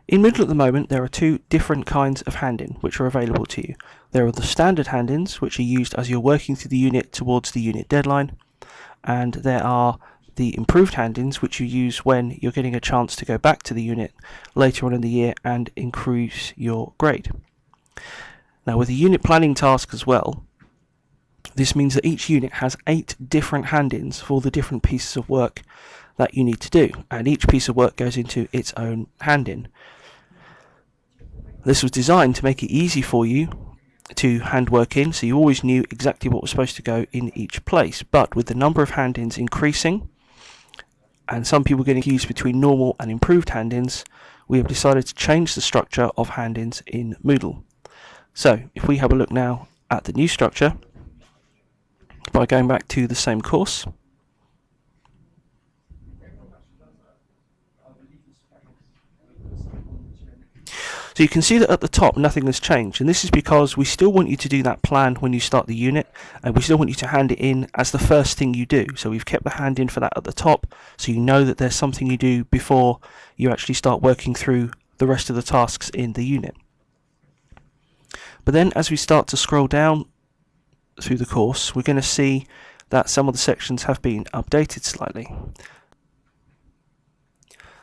In Moodle at the moment, there are two different kinds of hand-in which are available to you. There are the standard hand-ins, which are used as you're working through the unit towards the unit deadline, and there are the improved hand-ins, which you use when you're getting a chance to go back to the unit later on in the year and increase your grade. Now, with the unit planning task as well, this means that each unit has 8 different hand-ins for the different pieces of work that you need to do, and each piece of work goes into its own hand-in. This was designed to make it easy for you to hand work in, so you always knew exactly what was supposed to go in each place. But with the number of hand-ins increasing, and some people getting confused between normal and improved hand-ins, we have decided to change the structure of hand-ins in Moodle. So if we have a look now at the new structure, by going back to the same course, so you can see that at the top nothing has changed, and this is because we still want you to do that plan when you start the unit, and we still want you to hand it in as the first thing you do. So we've kept the hand in for that at the top, so you know that there's something you do before you actually start working through the rest of the tasks in the unit. But then as we start to scroll down through the course, we're going to see that some of the sections have been updated slightly.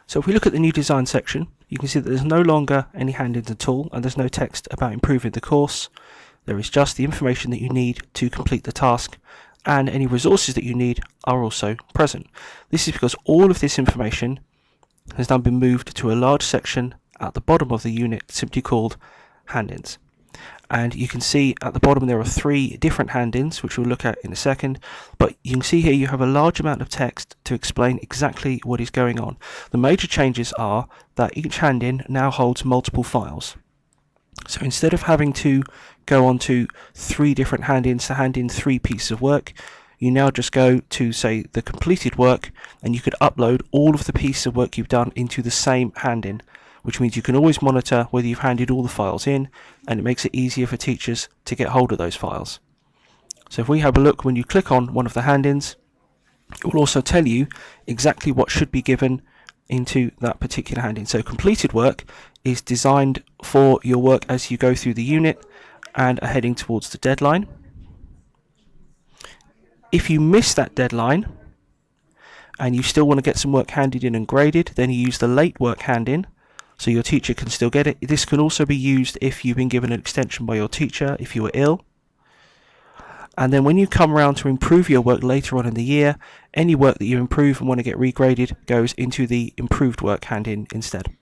So if we look at the new design section, you can see that there's no longer any hand-ins at all, and there's no text about improving the course. There is just the information that you need to complete the task, and any resources that you need are also present. This is because all of this information has now been moved to a large section at the bottom of the unit simply called hand-ins. And you can see at the bottom there are 3 different hand-ins, which we'll look at in a second, but you can see here you have a large amount of text to explain exactly what is going on. The major changes are that each hand-in now holds multiple files. So instead of having to go on to 3 different hand-ins to hand in 3 pieces of work, you now just go to, say, the completed work, and you could upload all of the pieces of work you've done into the same hand-in, which means you can always monitor whether you've handed all the files in, and it makes it easier for teachers to get hold of those files. So if we have a look, when you click on one of the hand-ins, it will also tell you exactly what should be given into that particular hand-in. So completed work is designed for your work as you go through the unit and are heading towards the deadline. If you miss that deadline and you still want to get some work handed in and graded, then you use the late work hand-in, so your teacher can still get it. This can also be used if you've been given an extension by your teacher, if you were ill. And then when you come around to improve your work later on in the year, any work that you improve and want to get regraded goes into the improved work hand-in instead.